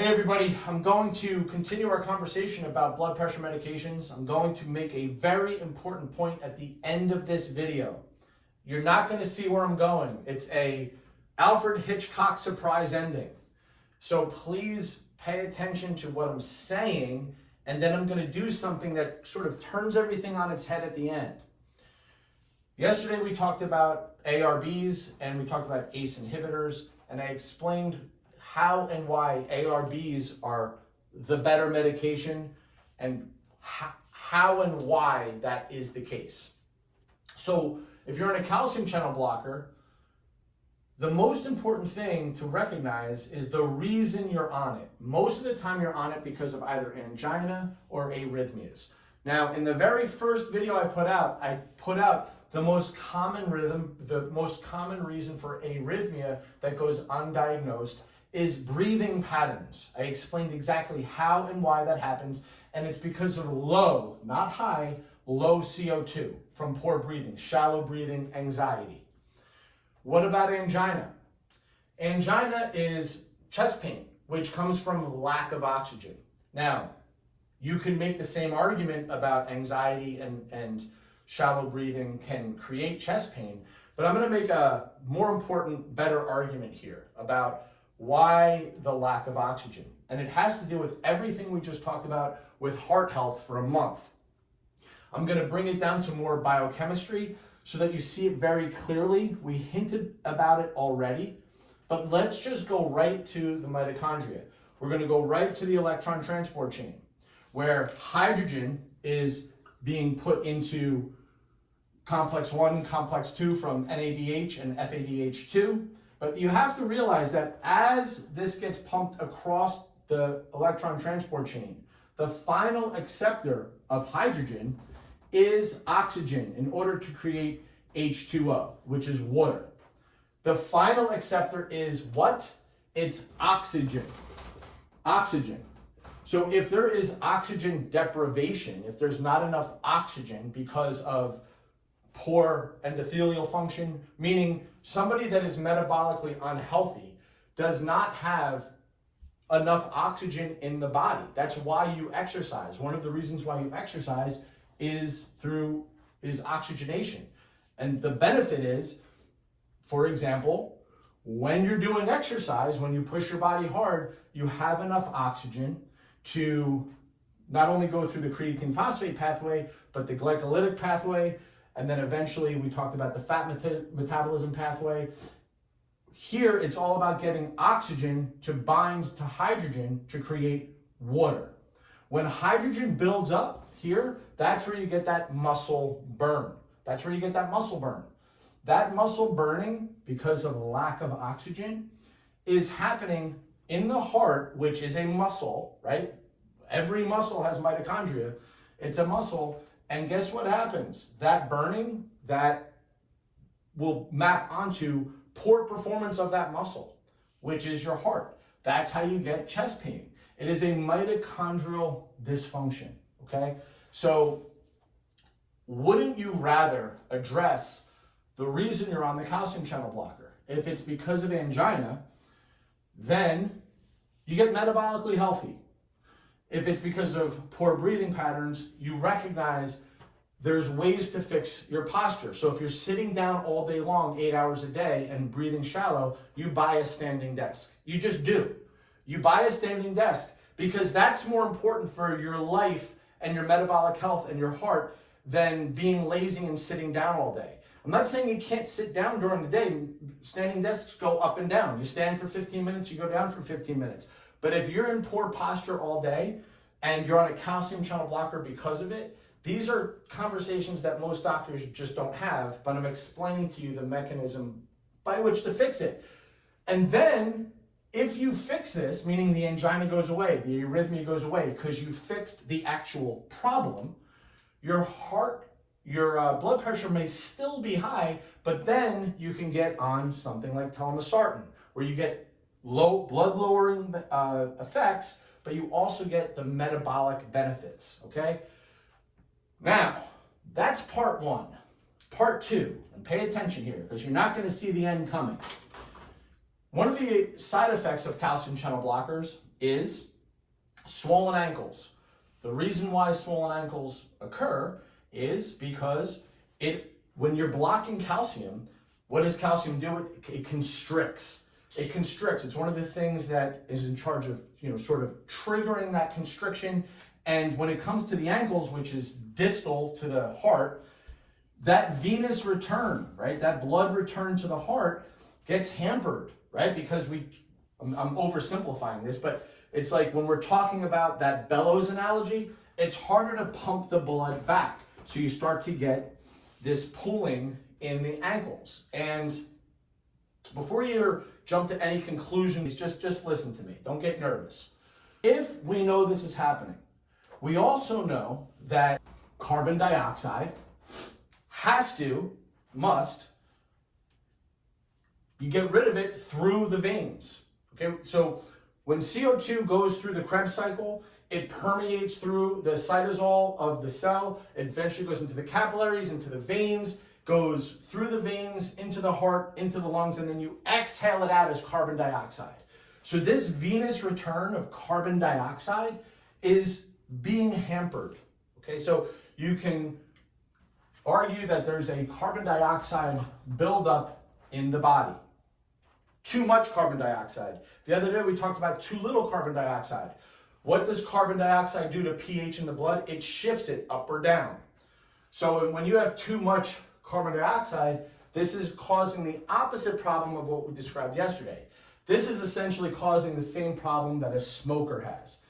Hey everybody, I'm going to continue our conversation about blood pressure medications. I'm going to make a very important point at the end of this video. You're not going to see where I'm going. It's a Alfred Hitchcock surprise ending. So please pay attention to what I'm saying, and then I'm going to do something that sort of turns everything on its head at the end. Yesterday we talked about ARBs and we talked about ACE inhibitors, and I explained how and why ARBs are the better medication and how and why that is the case. So if you're on a calcium channel blocker, the most important thing to recognize is the reason you're on it. Most of the time you're on it because of either angina or arrhythmias. Now, in the very first video I put out the most common reason for arrhythmia that goes undiagnosed is breathing patterns. I explained exactly how and why that happens, and it's because of low, not high, low CO2 from poor breathing, shallow breathing, anxiety. What about angina? Angina is chest pain, which comes from lack of oxygen. Now, you can make the same argument about anxiety and shallow breathing can create chest pain, but I'm going to make a more important, better argument here about why the lack of oxygen. And it has to do with everything we just talked about with heart health for a month. I'm going to bring it down to more biochemistry so that you see it very clearly. We hinted about it already, but let's just go right to the mitochondria. We're going to go right to the electron transport chain, where hydrogen is being put into complex 1, complex 2 from NADH and FADH2. But you have to realize that as this gets pumped across the electron transport chain, the final acceptor of hydrogen is oxygen in order to create H2O, which is water. The final acceptor is what? It's oxygen. Oxygen. So if there is oxygen deprivation, if there's not enough oxygen because of poor endothelial function, meaning somebody that is metabolically unhealthy does not have enough oxygen in the body. That's why you exercise. One of the reasons why you exercise is oxygenation. And the benefit is, for example, when you're doing exercise, when you push your body hard, you have enough oxygen to not only go through the creatine phosphate pathway, but the glycolytic pathway, and then eventually we talked about the fat metabolism pathway. Here, it's all about getting oxygen to bind to hydrogen to create water. When hydrogen builds up here, that's where you get that muscle burn. That's where you get that muscle burn. That muscle burning, because of lack of oxygen, is happening in the heart, which is a muscle, right? Every muscle has mitochondria. It's a muscle. And guess what happens? That burning, that will map onto poor performance of that muscle, which is your heart. That's how you get chest pain. It is a mitochondrial dysfunction, okay? So wouldn't you rather address the reason you're on the calcium channel blocker? If it's because of angina, then you get metabolically healthy. If it's because of poor breathing patterns, you recognize there's ways to fix your posture. So if you're sitting down all day long, 8 hours a day, and breathing shallow, you buy a standing desk. You just do. You buy a standing desk because that's more important for your life and your metabolic health and your heart than being lazy and sitting down all day. I'm not saying you can't sit down during the day. Standing desks go up and down. You stand for 15 minutes, you go down for 15 minutes. But if you're in poor posture all day and you're on a calcium channel blocker because of it, these are conversations that most doctors just don't have, but I'm explaining to you the mechanism by which to fix it. And then if you fix this, meaning the angina goes away, the arrhythmia goes away because you fixed the actual problem, your blood pressure may still be high, but then you can get on something like telmisartan, where you get low blood lowering effects, but you also get the metabolic benefits, okay? Now, that's part one. Part two, and pay attention here, because you're not going to see the end coming. One of the side effects of calcium channel blockers is swollen ankles. The reason why swollen ankles occur is because when you're blocking calcium, what does calcium do? It constricts. It constricts. It's one of the things that is in charge of, sort of triggering that constriction. And when it comes to the ankles, which is distal to the heart, that venous return, right? That blood return to the heart gets hampered, right? Because I'm oversimplifying this, but it's like when we're talking about that bellows analogy, it's harder to pump the blood back. So you start to get this pooling in the ankles. And before you jump to any conclusions, just listen to me. Don't get nervous. If we know this is happening, we also know that carbon dioxide must, you get rid of it through the veins. Okay, so when CO2 goes through the Krebs cycle, it permeates through the cytosol of the cell, it eventually goes into the capillaries, into the veins, goes through the veins, into the heart, into the lungs, and then you exhale it out as carbon dioxide. So this venous return of carbon dioxide is being hampered. Okay, so you can argue that there's a carbon dioxide buildup in the body. Too much carbon dioxide. The other day we talked about too little carbon dioxide. What does carbon dioxide do to pH in the blood? It shifts it up or down. So when you have too much carbon dioxide, this is causing the opposite problem of what we described yesterday. This is essentially causing the same problem that a smoker has.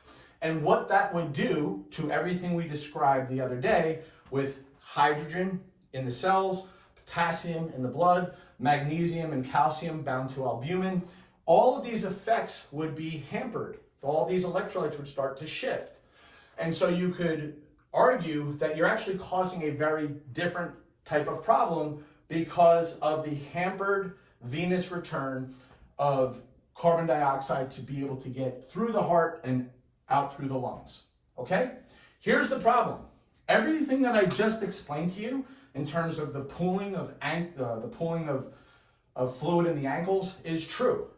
And what that would do to everything we described the other day with hydrogen in the cells, potassium in the blood, magnesium and calcium bound to albumin, all of these effects would be hampered. All these electrolytes would start to shift. And so you could argue that you're actually causing a very different type of problem because of the hampered venous return of carbon dioxide to be able to get through the heart and out through the lungs. Okay? Here's the problem. Everything that I just explained to you in terms of the pooling of fluid in the ankles is true.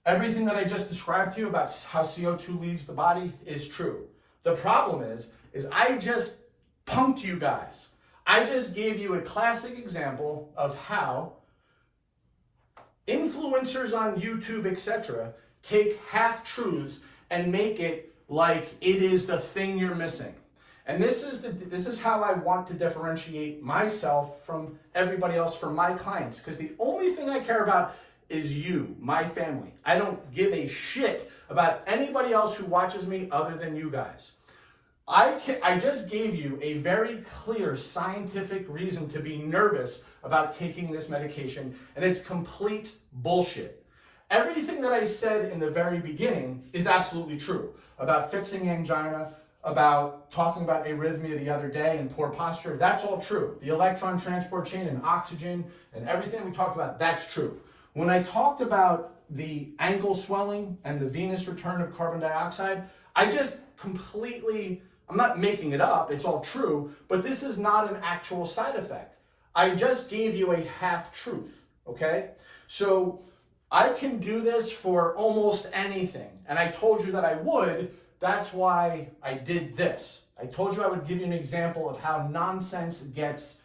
Everything that I just described to you about how CO2 leaves the body is true. The problem is I just punked you guys. I just gave you a classic example of how influencers on YouTube, etc., take half-truths and make it like it is the thing you're missing. And this is how I want to differentiate myself from everybody else, from my clients, because the only thing I care about is you, my family. I don't give a shit about anybody else who watches me other than you guys. I just gave you a very clear scientific reason to be nervous about taking this medication, and it's complete bullshit. Everything that I said in the very beginning is absolutely true about fixing angina, about talking about arrhythmia the other day and poor posture. That's all true. The electron transport chain and oxygen and everything we talked about, that's true. When I talked about the ankle swelling and the venous return of carbon dioxide, I just I'm not making it up, it's all true, but this is not an actual side effect. I just gave you a half-truth, okay? So I can do this for almost anything, and I told you that I would. That's why I did this. I told you I would give you an example of how nonsense gets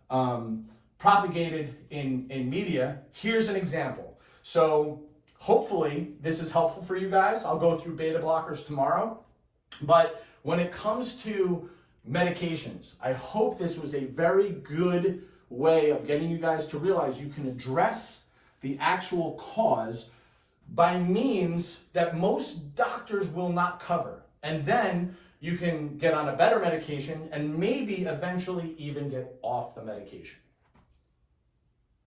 propagated in media. Here's an example. So hopefully this is helpful for you guys. I'll go through beta blockers tomorrow. But when it comes to medications, I hope this was a very good way of getting you guys to realize you can address the actual cause by means that most doctors will not cover. And then you can get on a better medication and maybe eventually even get off the medication.